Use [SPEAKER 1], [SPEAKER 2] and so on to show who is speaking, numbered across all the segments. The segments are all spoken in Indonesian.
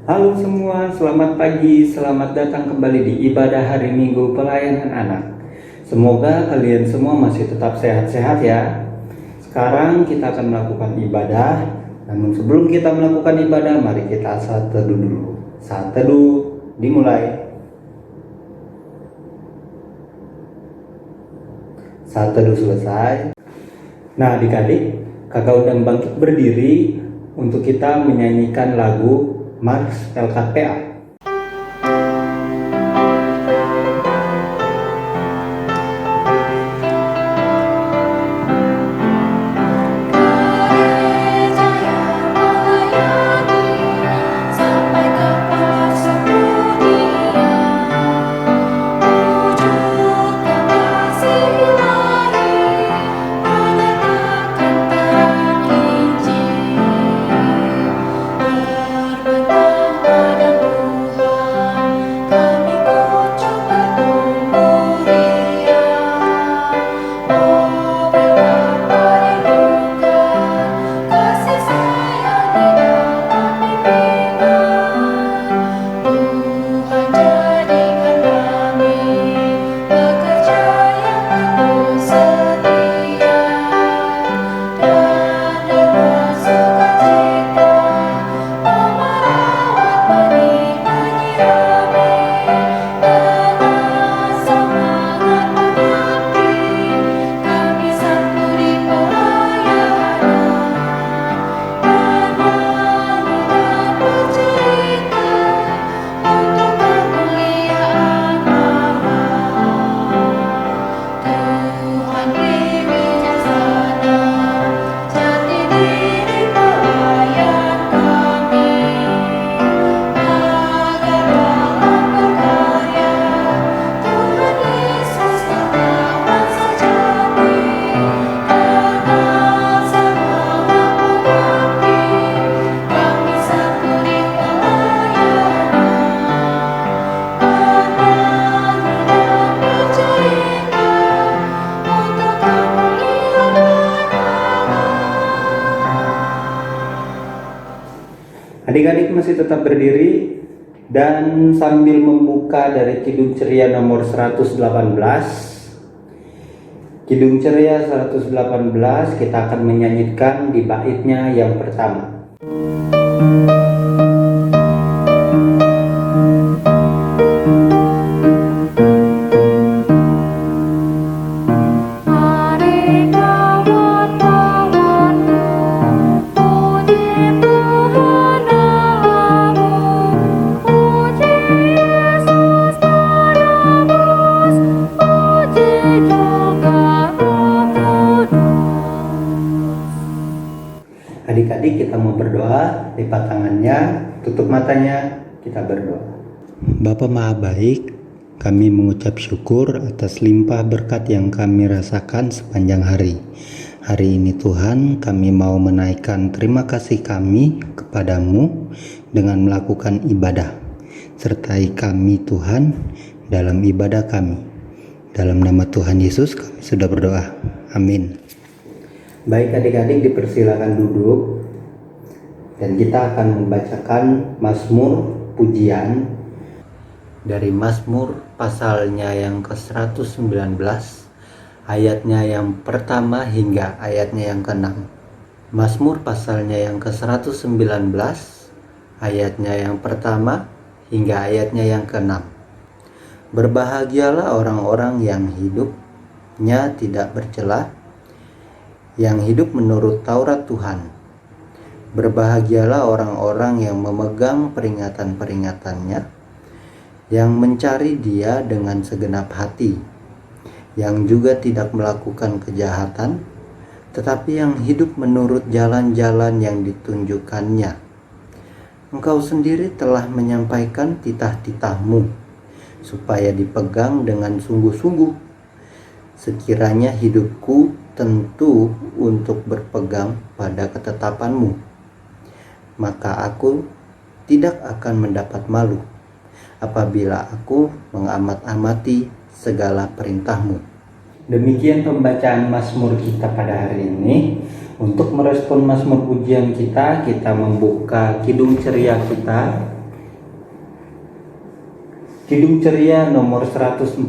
[SPEAKER 1] Halo semua, selamat pagi, selamat datang kembali di ibadah hari Minggu pelayanan anak. Semoga kalian semua masih tetap sehat-sehat ya. Sekarang kita akan melakukan ibadah, namun sebelum kita melakukan ibadah, mari kita saat teduh dulu. Saat teduh dimulai. Saat teduh selesai. Nah adik-adik, kakak undang bangkit berdiri untuk kita menyanyikan lagu Mars LKPA. Adik-adik masih tetap berdiri dan sambil membuka dari Kidung Ceria nomor 118. Kidung Ceria 118 kita akan menyanyikan di baitnya yang pertama. Adik-adik kita mau berdoa, lipat tangannya, tutup matanya, kita berdoa. Bapa Maha Baik, kami mengucap syukur atas limpah berkat yang kami rasakan sepanjang hari. Hari ini Tuhan, kami mau menaikkan terima kasih kami kepadamu dengan melakukan ibadah. Sertai kami Tuhan dalam ibadah kami. Dalam nama Tuhan Yesus kami sudah berdoa. Amin. Baik adik-adik, dipersilakan duduk dan kita akan membacakan Mazmur pujian dari Mazmur pasalnya yang ke-119 ayatnya yang pertama hingga ayatnya yang ke-6. Mazmur pasalnya yang ke-119 ayatnya yang pertama hingga ayatnya yang ke-6. Berbahagialah orang-orang yang hidupnya tidak bercela, yang hidup menurut Taurat Tuhan. Berbahagialah orang-orang yang memegang peringatan-peringatannya, yang mencari Dia dengan segenap hati, yang juga tidak melakukan kejahatan, tetapi yang hidup menurut jalan-jalan yang ditunjukkannya. Engkau sendiri telah menyampaikan titah-titah-Mu, supaya dipegang dengan sungguh-sungguh. Sekiranya hidupku tentu untuk berpegang pada ketetapan-Mu, maka aku tidak akan mendapat malu apabila aku mengamat-amati segala perintah-Mu. Demikian pembacaan Mazmur kita pada hari ini. Untuk merespon Mazmur pujian kita membuka Kidung Ceria kita Kidung Ceria nomor 140,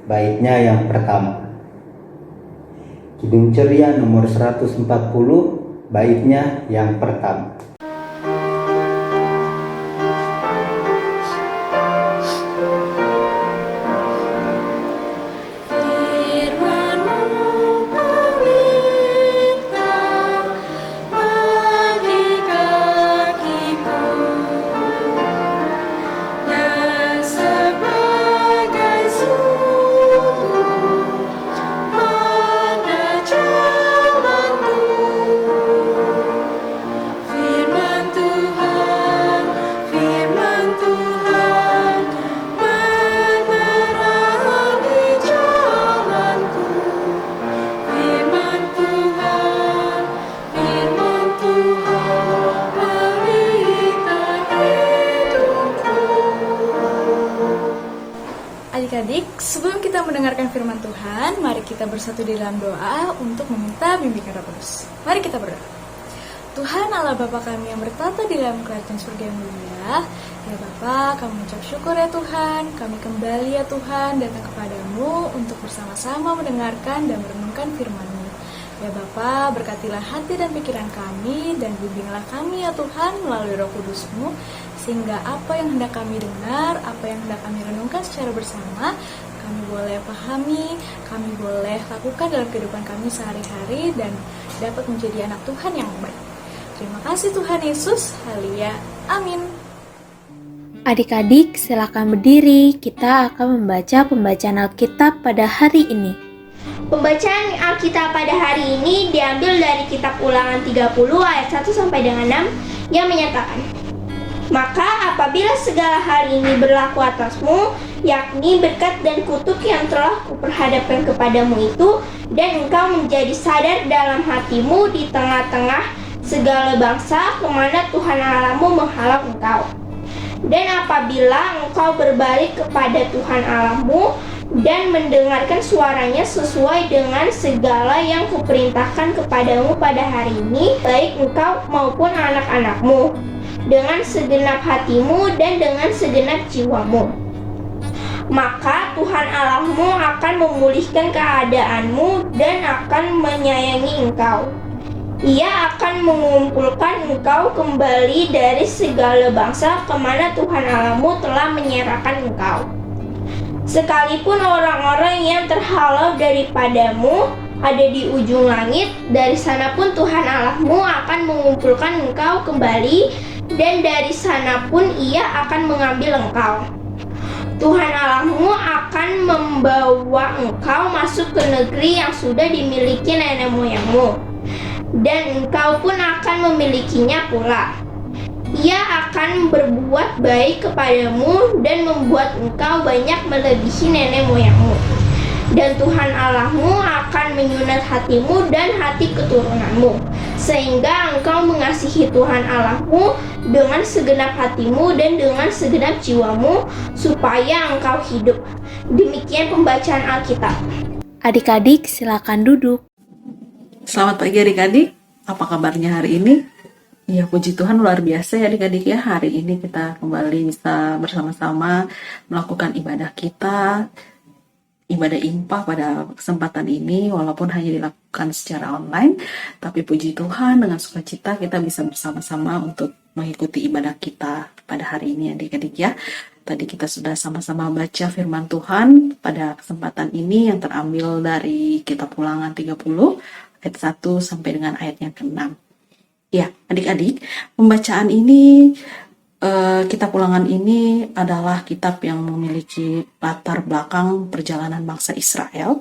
[SPEAKER 1] baitnya yang pertama. Kidung Ceria nomor 140, baitnya yang pertama.
[SPEAKER 2] Adik-adik, sebelum kita mendengarkan firman Tuhan, mari kita bersatu di dalam doa untuk meminta bimbingan Roh Kudus. Mari kita berdoa. Tuhan Allah Bapa kami yang bertata di dalam kerajaan surga yang mulia, ya Bapa, kami mengucap syukur ya Tuhan, kami kembali ya Tuhan datang kepadamu untuk bersama-sama mendengarkan dan merenungkan firman-Mu. Ya Bapa, berkatilah hati dan pikiran kami dan bimbinglah kami ya Tuhan melalui Roh Kudus-Mu, sehingga apa yang hendak kami dengar, apa yang hendak kami renungkan secara bersama, kami boleh pahami, kami boleh lakukan dalam kehidupan kami sehari-hari dan dapat menjadi anak Tuhan yang baik. Terima kasih Tuhan Yesus, haleluya, amin.
[SPEAKER 3] Adik-adik, silakan berdiri. Kita akan membaca pembacaan Alkitab pada hari ini.
[SPEAKER 4] Pembacaan Alkitab pada hari ini diambil dari kitab Ulangan 30 ayat 1 sampai dengan 6 yang menyatakan, "Maka apabila segala hal ini berlaku atasmu, yakni berkat dan kutuk yang telah kuperhadapkan kepadamu itu, dan engkau menjadi sadar dalam hatimu di tengah-tengah segala bangsa kemana Tuhan Allahmu menghalau engkau. Dan apabila engkau berbalik kepada Tuhan Allahmu dan mendengarkan suaranya sesuai dengan segala yang kuperintahkan kepadamu pada hari ini, baik engkau maupun anak-anakmu, dengan segenap hatimu dan dengan segenap jiwamu, maka Tuhan Allahmu akan memulihkan keadaanmu dan akan menyayangi engkau. Ia akan mengumpulkan engkau kembali dari segala bangsa kemana Tuhan Allahmu telah menyerahkan engkau. Sekalipun orang-orang yang terhalau daripadamu ada di ujung langit, dari sana pun Tuhan Allahmu akan mengumpulkan engkau kembali, dan dari sana pun Ia akan mengambil engkau. Tuhan Allahmu akan membawa engkau masuk ke negeri yang sudah dimiliki nenek moyangmu, dan engkau pun akan memilikinya pula. Ia akan berbuat baik kepadamu dan membuat engkau banyak melebihi nenek moyangmu. Dan Tuhan Allahmu akan menyunat hatimu dan hati keturunanmu, sehingga engkau mengasihi Tuhan Allahmu dengan segenap hatimu dan dengan segenap jiwamu, supaya engkau hidup. Demikian pembacaan Alkitab.
[SPEAKER 3] Adik-adik, silakan duduk.
[SPEAKER 5] Selamat pagi adik-adik, apa kabarnya hari ini? Ya, puji Tuhan luar biasa ya adik-adik ya. Hari ini kita kembali bisa bersama-sama melakukan ibadah kita, ibadah impah pada kesempatan ini, walaupun hanya dilakukan secara online, tapi puji Tuhan dengan sukacita kita bisa bersama-sama untuk mengikuti ibadah kita pada hari ini adik-adik ya. Tadi kita sudah sama-sama baca firman Tuhan pada kesempatan ini yang terambil dari kitab Ulangan 30 ayat 1 sampai dengan ayat yang ke-6. Ya, adik-adik, pembacaan ini, kitab Ulangan ini adalah kitab yang memiliki latar belakang perjalanan bangsa Israel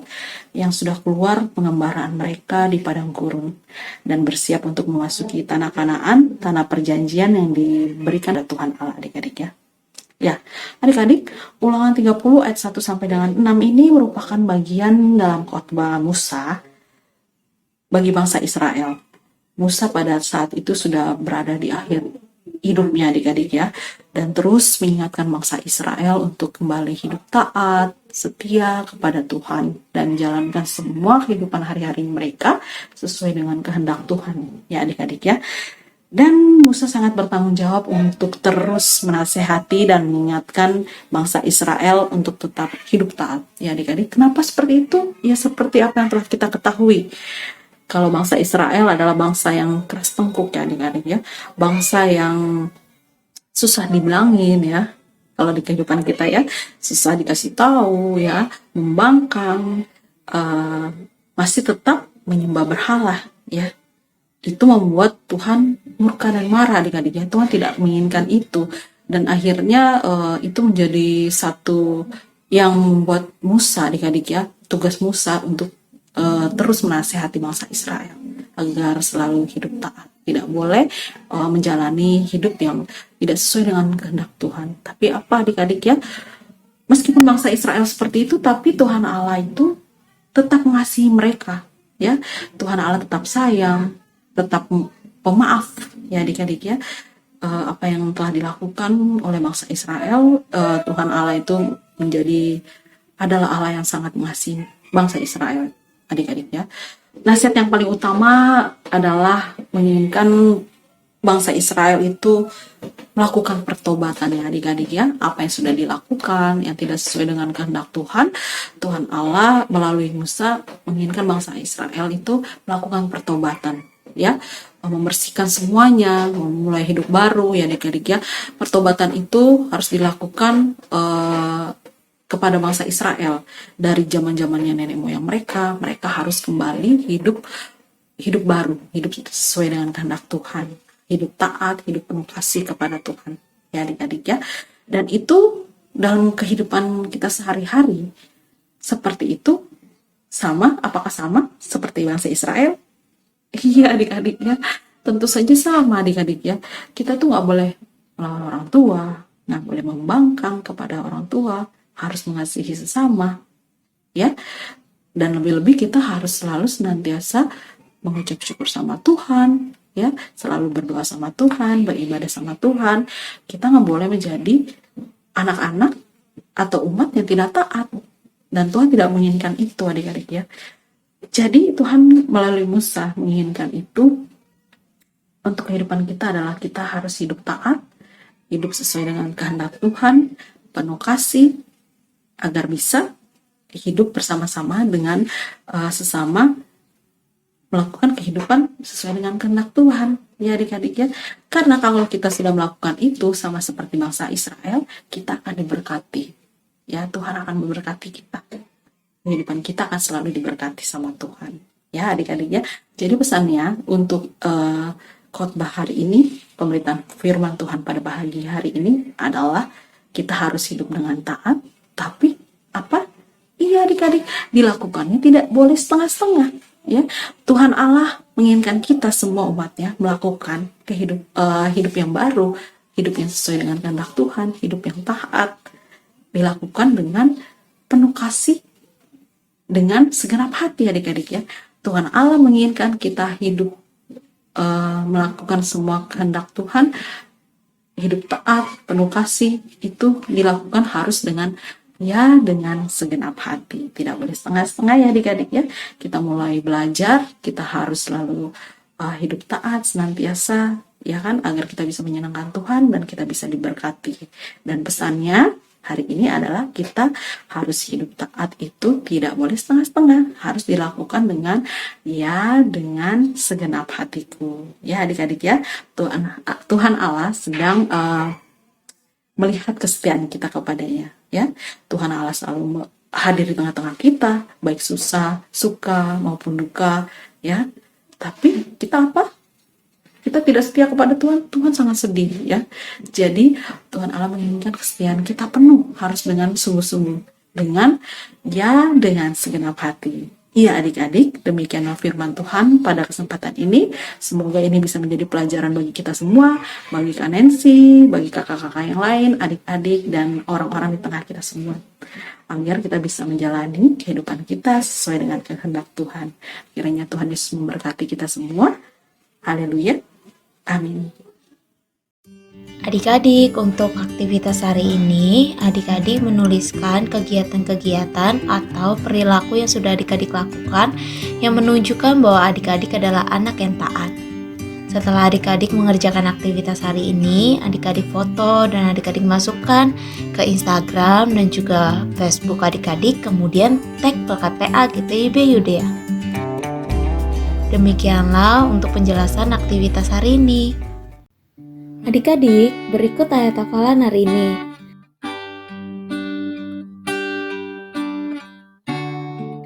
[SPEAKER 5] yang sudah keluar pengembaraan mereka di padang gurun dan bersiap untuk memasuki tanah Kanaan, tanah perjanjian yang diberikan oleh Tuhan Allah adik-adik ya. Ya, adik-adik, Ulangan 30 ayat 1 sampai dengan 6 ini merupakan bagian dalam khotbah Musa bagi bangsa Israel. Musa pada saat itu sudah berada di akhir hidupnya adik-adik ya, dan terus mengingatkan bangsa Israel untuk kembali hidup taat, setia kepada Tuhan, dan menjalankan semua kehidupan hari-hari mereka sesuai dengan kehendak Tuhan ya adik-adik ya. Dan Musa sangat bertanggung jawab untuk terus menasehati dan mengingatkan bangsa Israel untuk tetap hidup taat. Ya adik-adik, kenapa seperti itu? Ya seperti apa yang telah kita ketahui. Kalau bangsa Israel adalah bangsa yang keras tengkuk ya adik-adik ya. Bangsa yang susah dibilangin ya. Kalau di kehidupan kita ya, susah dikasih tahu ya, membangkang, masih tetap menyembah berhala ya. Itu membuat Tuhan murka dan marah adik-adik ya. Tuhan tidak menginginkan itu, dan akhirnya itu menjadi satu yang membuat Musa adik-adik ya, tugas Musa untuk terus menasehati bangsa Israel agar selalu hidup taat, tidak boleh menjalani hidup yang tidak sesuai dengan kehendak Tuhan. Tapi apa adik-adik ya, meskipun bangsa Israel seperti itu, tapi Tuhan Allah itu tetap mengasihi mereka ya. Tuhan Allah tetap sayang, tetap pemaaf ya adik-adik ya. Apa yang telah dilakukan oleh bangsa Israel, Tuhan Allah itu adalah Allah yang sangat mengasihi bangsa Israel adik-adik ya. Nasihat yang paling utama adalah menginginkan bangsa Israel itu melakukan pertobatan ya adik-adik ya. Apa yang sudah dilakukan yang tidak sesuai dengan kehendak Tuhan, Tuhan Allah melalui Musa menginginkan bangsa Israel itu melakukan pertobatan ya, membersihkan semuanya, memulai hidup baru ya adik-adik ya. Pertobatan itu harus dilakukan kepada bangsa Israel dari zaman-zamannya nenek moyang mereka. Mereka harus kembali hidup baru, hidup sesuai dengan kehendak Tuhan, hidup taat, hidup penuh kasih kepada Tuhan ya adik-adik ya. Dan itu dalam kehidupan kita sehari-hari seperti itu apakah sama seperti bangsa Israel? Iya adik-adik ya, tentu saja sama adik-adik ya. Kita tuh nggak boleh melawan orang tua, nggak boleh membangkang kepada orang tua, harus mengasihi sesama ya. Dan lebih-lebih kita harus selalu senantiasa mengucap syukur sama Tuhan ya, selalu berdoa sama Tuhan, beribadah sama Tuhan. Kita nggak boleh menjadi anak-anak atau umat yang tidak taat, dan Tuhan tidak menginginkan itu adik-adik ya. Jadi Tuhan melalui Musa menginginkan itu untuk kehidupan kita adalah kita harus hidup taat, hidup sesuai dengan kehendak Tuhan, penuh kasih, agar bisa hidup bersama-sama dengan sesama, melakukan kehidupan sesuai dengan kehendak Tuhan ya adik-adik ya. Karena kalau kita sudah melakukan itu sama seperti bangsa Israel, kita akan diberkati ya. Tuhan akan memberkati kita, kehidupan kita akan selalu diberkati sama Tuhan ya adik-adik ya. Jadi pesannya untuk khotbah hari ini, pemberitaan firman Tuhan pada pagi hari ini adalah kita harus hidup dengan taat. Tapi apa? Iya adik-adik, dilakukannya tidak boleh setengah-setengah ya. Tuhan Allah menginginkan kita semua umatnya melakukan hidup yang baru, hidup yang sesuai dengan kehendak Tuhan, hidup yang taat, dilakukan dengan penuh kasih, dengan segenap hati adik-adik ya. Tuhan Allah menginginkan kita hidup melakukan semua kehendak Tuhan, hidup taat, penuh kasih, itu dilakukan harus dengan segenap hati, tidak boleh setengah-setengah ya adik-adik ya. Kita mulai belajar, kita harus selalu hidup taat senantiasa ya kan, agar kita bisa menyenangkan Tuhan dan kita bisa diberkati. Dan pesannya hari ini adalah kita harus hidup taat itu tidak boleh setengah-setengah, harus dilakukan dengan segenap hatiku ya adik-adik ya. Tuhan Allah sedang melihat kesetiaan kita kepadanya ya. Tuhan Allah selalu hadir di tengah-tengah kita, baik susah, suka maupun duka ya. Tapi kita apa? Kita tidak setia kepada Tuhan, Tuhan sangat sedih ya. Jadi Tuhan Allah menginginkan kesetiaan kita penuh, harus dengan sungguh-sungguh, dengan segenap hati. Iya adik-adik, demikianlah firman Tuhan pada kesempatan ini. Semoga ini bisa menjadi pelajaran bagi kita semua, bagi Kak Nancy, bagi kakak-kakak yang lain, adik-adik, dan orang-orang di tengah kita semua. Agar kita bisa menjalani kehidupan kita sesuai dengan kehendak Tuhan. Kiranya Tuhan Yesus memberkati kita semua. Haleluya. Amin.
[SPEAKER 3] Adik-adik, untuk aktivitas hari ini, adik-adik menuliskan kegiatan-kegiatan atau perilaku yang sudah adik-adik lakukan yang menunjukkan bahwa adik-adik adalah anak yang taat. Setelah adik-adik mengerjakan aktivitas hari ini, adik-adik foto dan adik-adik masukkan ke Instagram dan juga Facebook adik-adik, kemudian tag Pelkat PA GTIB Yudea. Demikianlah untuk penjelasan aktivitas hari ini. Adik-adik, berikut ayat hafalan hari ini.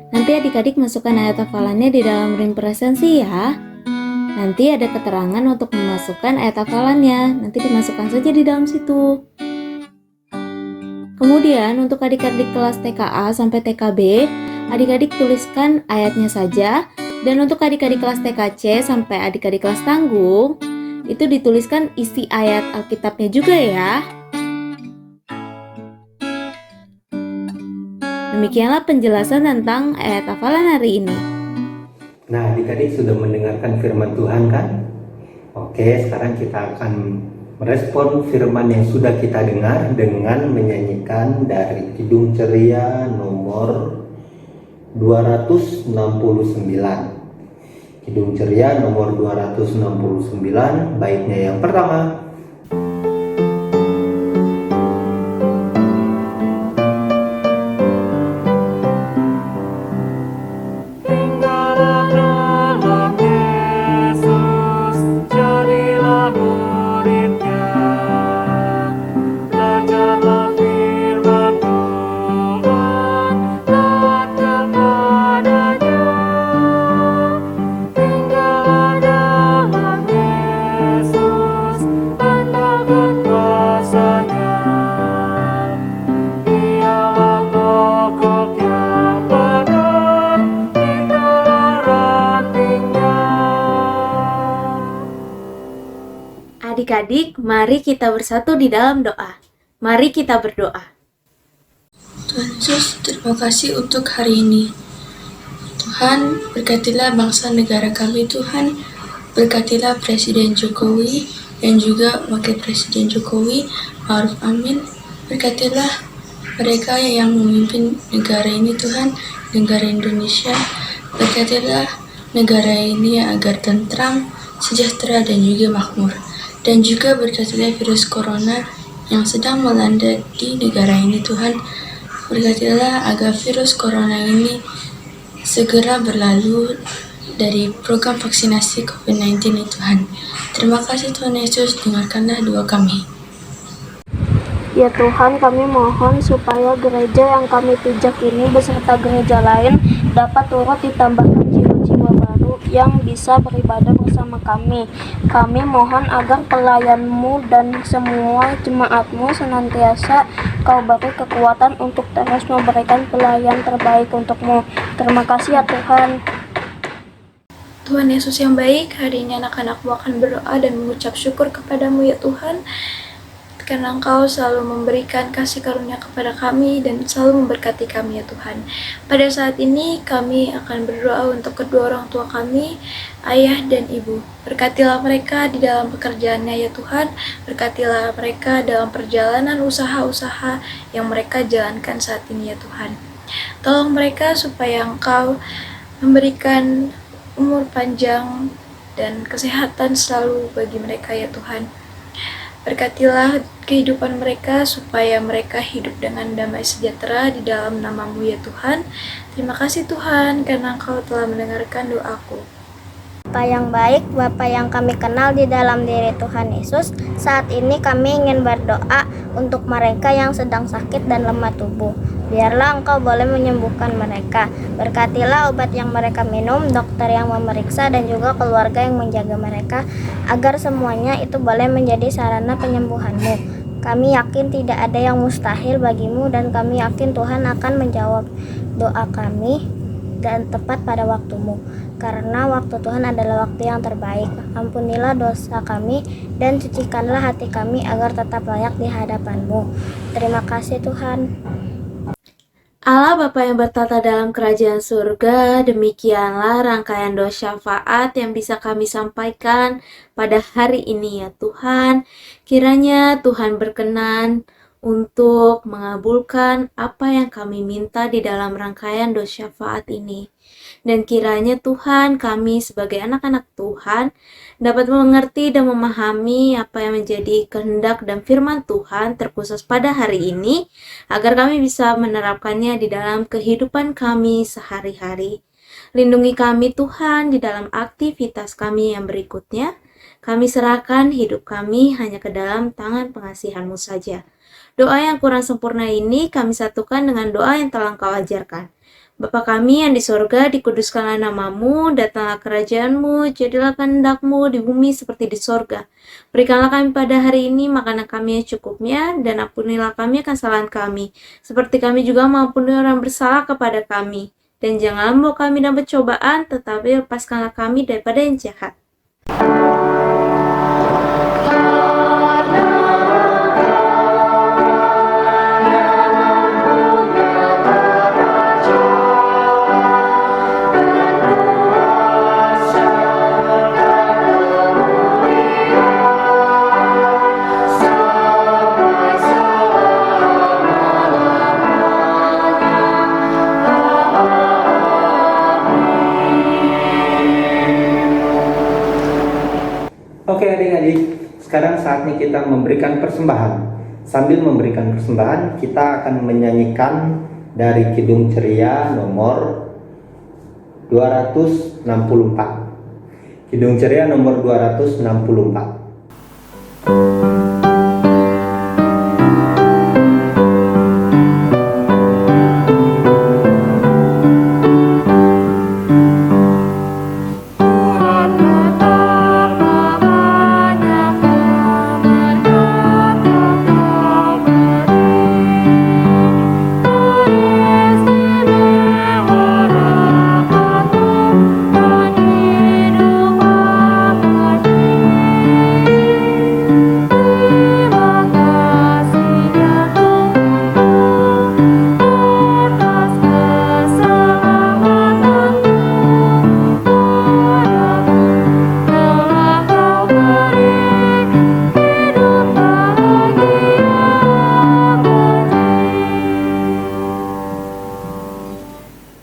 [SPEAKER 3] Nanti adik-adik masukkan ayat hafalannya di dalam ring presensi ya. Nanti ada keterangan untuk memasukkan ayat hafalannya. Nanti dimasukkan saja di dalam situ. Kemudian untuk adik-adik kelas TKA sampai TKB, adik-adik tuliskan ayatnya saja. Dan untuk adik-adik kelas TKC sampai adik-adik kelas tanggung, itu dituliskan isi ayat Alkitabnya juga ya. Demikianlah penjelasan tentang ayat hafalan hari ini.
[SPEAKER 1] Nah, adik-adik sudah mendengarkan firman Tuhan kan? Oke, sekarang kita akan merespon firman yang sudah kita dengar dengan menyanyikan dari Kidung Ceria nomor 269. Kidung Ceria nomor 269, baitnya yang pertama.
[SPEAKER 3] Adik-adik, mari kita bersatu di dalam doa. Mari kita berdoa.
[SPEAKER 6] Tuhan Yesus, terima kasih untuk hari ini. Tuhan, berkatilah bangsa negara kami Tuhan. Berkatilah Presiden Jokowi dan juga Wakil Presiden Jokowi, Ma'ruf Amin. Berkatilah mereka yang memimpin negara ini Tuhan, negara Indonesia. Berkatilah negara ini agar tentram, sejahtera dan juga makmur. Dan juga berkatilah virus corona yang sedang melanda di negara ini Tuhan. Berkatilah agar virus corona ini segera berlalu dari program vaksinasi COVID-19 ini Tuhan. Terima kasih Tuhan Yesus, dengarkanlah doa kami.
[SPEAKER 4] Ya Tuhan, kami mohon supaya gereja yang kami pijak ini beserta gereja lain dapat turut ditambahkan jiwa-jiwa baru yang bisa beribadah bersama kami. Kami mohon agar pelayan-Mu dan semua jemaat-Mu senantiasa Kau beri kekuatan untuk terus memberikan pelayan terbaik untuk-Mu. Terima kasih ya Tuhan.
[SPEAKER 2] Tuhan Yesus yang baik, hari ini anak-anak-Mu akan berdoa dan mengucap syukur kepada-Mu ya Tuhan, karena Engkau selalu memberikan kasih karunia kepada kami dan selalu memberkati kami ya Tuhan. Pada saat ini kami akan berdoa untuk kedua orang tua kami, ayah dan ibu. Berkatilah mereka di dalam pekerjaannya ya Tuhan. Berkatilah mereka dalam perjalanan usaha-usaha yang mereka jalankan saat ini ya Tuhan. Tolong mereka supaya Engkau memberikan umur panjang dan kesehatan selalu bagi mereka ya Tuhan. Berkatilah kehidupan mereka supaya mereka hidup dengan damai sejahtera di dalam nama-Mu ya Tuhan. Terima kasih Tuhan karena Engkau telah mendengarkan doaku.
[SPEAKER 4] Bapa yang baik, Bapa yang kami kenal di dalam diri Tuhan Yesus, saat ini kami ingin berdoa untuk mereka yang sedang sakit dan lemah tubuh. Biarlah Engkau boleh menyembuhkan mereka. Berkatilah obat yang mereka minum, dokter yang memeriksa, dan juga keluarga yang menjaga mereka, agar semuanya itu boleh menjadi sarana penyembuhan-Mu. Kami yakin tidak ada yang mustahil bagi-Mu, dan kami yakin Tuhan akan menjawab doa kami dan tepat pada waktu-Mu. Karena waktu Tuhan adalah waktu yang terbaik. Ampunilah dosa kami dan sucikanlah hati kami agar tetap layak di hadapan-Mu. Terima kasih Tuhan.
[SPEAKER 3] Allah Bapa yang bertata dalam kerajaan surga, demikianlah rangkaian doa syafaat yang bisa kami sampaikan pada hari ini ya Tuhan. Kiranya Tuhan berkenan untuk mengabulkan apa yang kami minta di dalam rangkaian doa syafaat ini. Dan kiranya Tuhan, kami sebagai anak-anak Tuhan dapat mengerti dan memahami apa yang menjadi kehendak dan firman Tuhan terkhusus pada hari ini, agar kami bisa menerapkannya di dalam kehidupan kami sehari-hari. Lindungi kami Tuhan di dalam aktivitas kami yang berikutnya. Kami serahkan hidup kami hanya ke dalam tangan pengasihan-Mu saja. Doa yang kurang sempurna ini kami satukan dengan doa yang telah Engkau ajarkan. Bapa kami yang di sorga, dikuduskanlah nama-Mu, datanglah kerajaan-Mu, jadilah kehendak-Mu di bumi seperti di sorga. Berikanlah kami pada hari ini makanan kami yang cukupnya, dan ampunilah kami akan kesalahan kami, seperti kami juga mengampuni orang bersalah kepada kami. Dan janganlah membawa kami dalam pencobaan, tetapi lepaskanlah kami daripada yang jahat.
[SPEAKER 1] Oke adik-adik, sekarang saatnya kita memberikan persembahan. Sambil memberikan persembahan, kita akan menyanyikan dari Kidung Ceria nomor 264. Kidung Ceria nomor 264.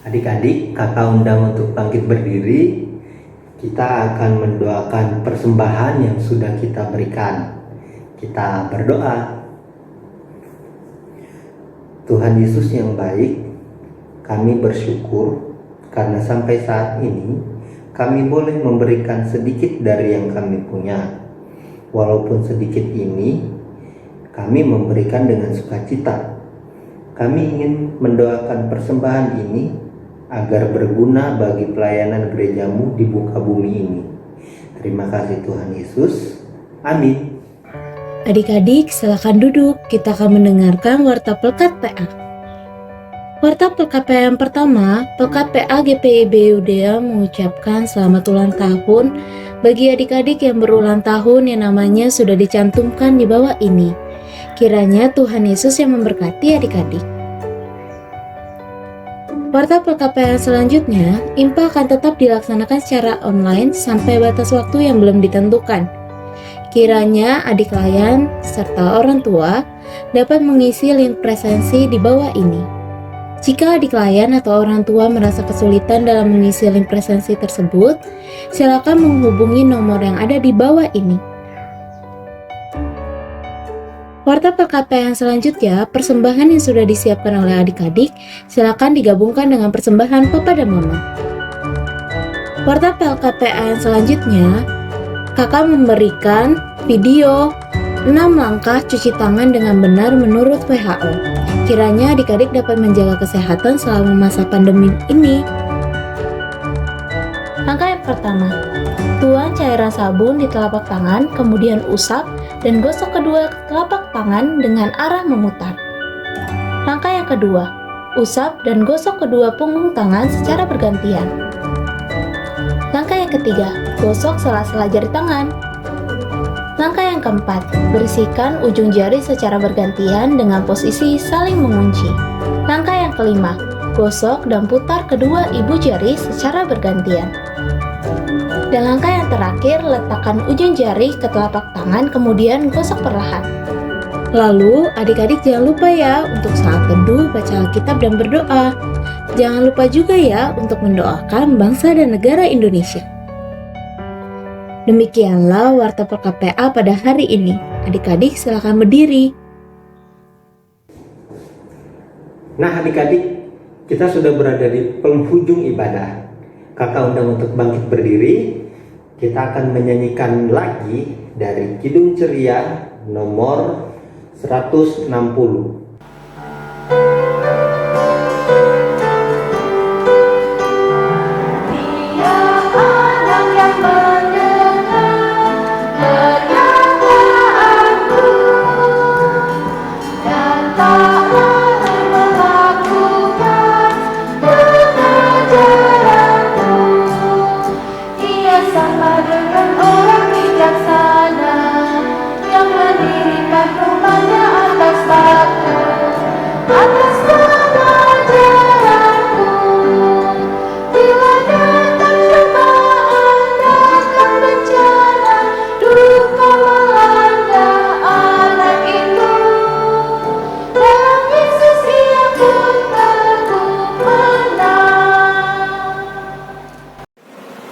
[SPEAKER 1] Adik-adik, kakak undang untuk bangkit berdiri. Kita akan mendoakan persembahan yang sudah kita berikan. Kita berdoa. Tuhan Yesus yang baik, kami bersyukur karena sampai saat ini kami boleh memberikan sedikit dari yang kami punya. Walaupun sedikit ini, kami memberikan dengan sukacita. Kami ingin mendoakan persembahan ini agar berguna bagi pelayanan gereja-Mu di muka bumi ini. Terima kasih Tuhan Yesus. Amin.
[SPEAKER 3] Adik-adik, silakan duduk. Kita akan mendengarkan warta Pelkat PA. Warta Pelkat PA yang pertama, Pelkat PA GPIB Udea mengucapkan selamat ulang tahun bagi adik-adik yang berulang tahun yang namanya sudah dicantumkan di bawah ini. Kiranya Tuhan Yesus yang memberkati adik-adik. Warta Pelkat PA selanjutnya, IMPA akan tetap dilaksanakan secara online sampai batas waktu yang belum ditentukan. Kiranya adik layan serta orang tua dapat mengisi link presensi di bawah ini. Jika adik layan atau orang tua merasa kesulitan dalam mengisi link presensi tersebut, silakan menghubungi nomor yang ada di bawah ini. Warta Pelkat PA yang selanjutnya, persembahan yang sudah disiapkan oleh adik-adik, silakan digabungkan dengan persembahan Papa dan Mama. Warta Pelkat PA yang selanjutnya, kakak memberikan video 6 langkah cuci tangan dengan benar menurut WHO. Kiranya adik-adik dapat menjaga kesehatan selama masa pandemi ini. Langkah yang pertama, tuang cairan sabun di telapak tangan, kemudian usap dan gosok kedua telapak tangan dengan arah memutar. Langkah yang kedua, usap dan gosok kedua punggung tangan secara bergantian. Langkah yang ketiga, gosok sela-sela jari tangan. Langkah yang keempat, bersihkan ujung jari secara bergantian dengan posisi saling mengunci. Langkah yang kelima, gosok dan putar kedua ibu jari secara bergantian. Dan langkah yang terakhir, letakkan ujung jari ke telapak tangan kemudian gosok perlahan. Lalu, adik-adik jangan lupa ya untuk saat teduh baca Alkitab dan berdoa. Jangan lupa juga ya untuk mendoakan bangsa dan negara Indonesia. Demikianlah Warta PKPA pada hari ini. Adik-adik silakan berdiri.
[SPEAKER 1] Nah adik-adik, kita sudah berada di penghujung ibadah. Kakak undang untuk bangkit berdiri. Kita akan menyanyikan lagi dari Kidung Ceria nomor 160.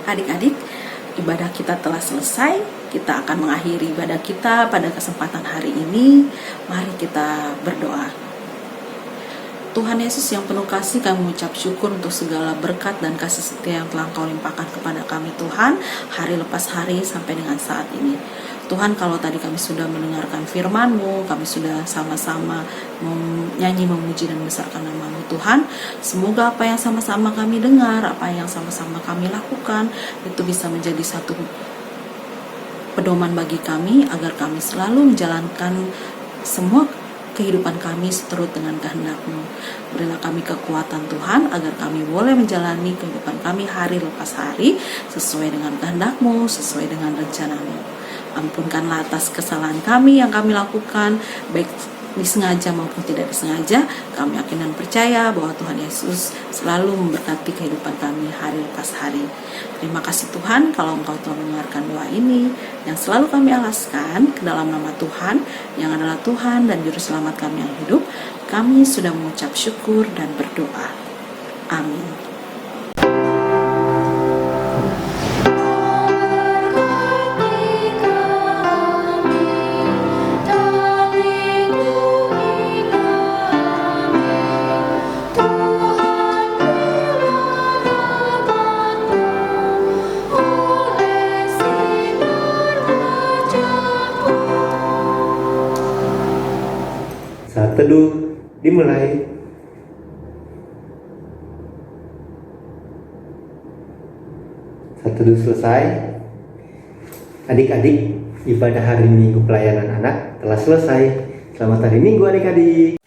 [SPEAKER 5] Adik-adik, ibadah kita telah selesai. Kita akan mengakhiri ibadah kita pada kesempatan hari ini. Mari kita berdoa. Tuhan Yesus yang penuh kasih, kami mengucap syukur untuk segala berkat dan kasih setia yang telah Kau limpahkan kepada kami Tuhan, hari lepas hari sampai dengan saat ini. Tuhan, kalau tadi kami sudah mendengarkan firman-Mu, kami sudah sama-sama menyanyi, memuji dan membesarkan nama-Mu Tuhan, semoga apa yang sama-sama kami dengar, apa yang sama-sama kami lakukan, itu bisa menjadi satu pedoman bagi kami, agar kami selalu menjalankan semua kehidupan kami seturut dengan kehendak-Mu. Berilah kami kekuatan Tuhan, agar kami boleh menjalani kehidupan kami hari lepas hari, sesuai dengan kehendak-Mu, sesuai dengan rencana-Mu. Ampunkanlah atas kesalahan kami yang kami lakukan, baik disengaja maupun tidak disengaja. Kami yakin dan percaya bahwa Tuhan Yesus selalu memberkati kehidupan kami hari lepas hari. Terima kasih Tuhan kalau Engkau telah mendengarkan doa ini, yang selalu kami alaskan ke dalam nama Tuhan, yang adalah Tuhan dan Juru Selamat kami yang hidup. Kami sudah mengucap syukur dan berdoa. Amin.
[SPEAKER 1] Saat teduh dimulai. Saat teduh selesai. Adik-adik, ibadah hari Minggu pelayanan anak telah selesai. Selamat hari Minggu adik-adik.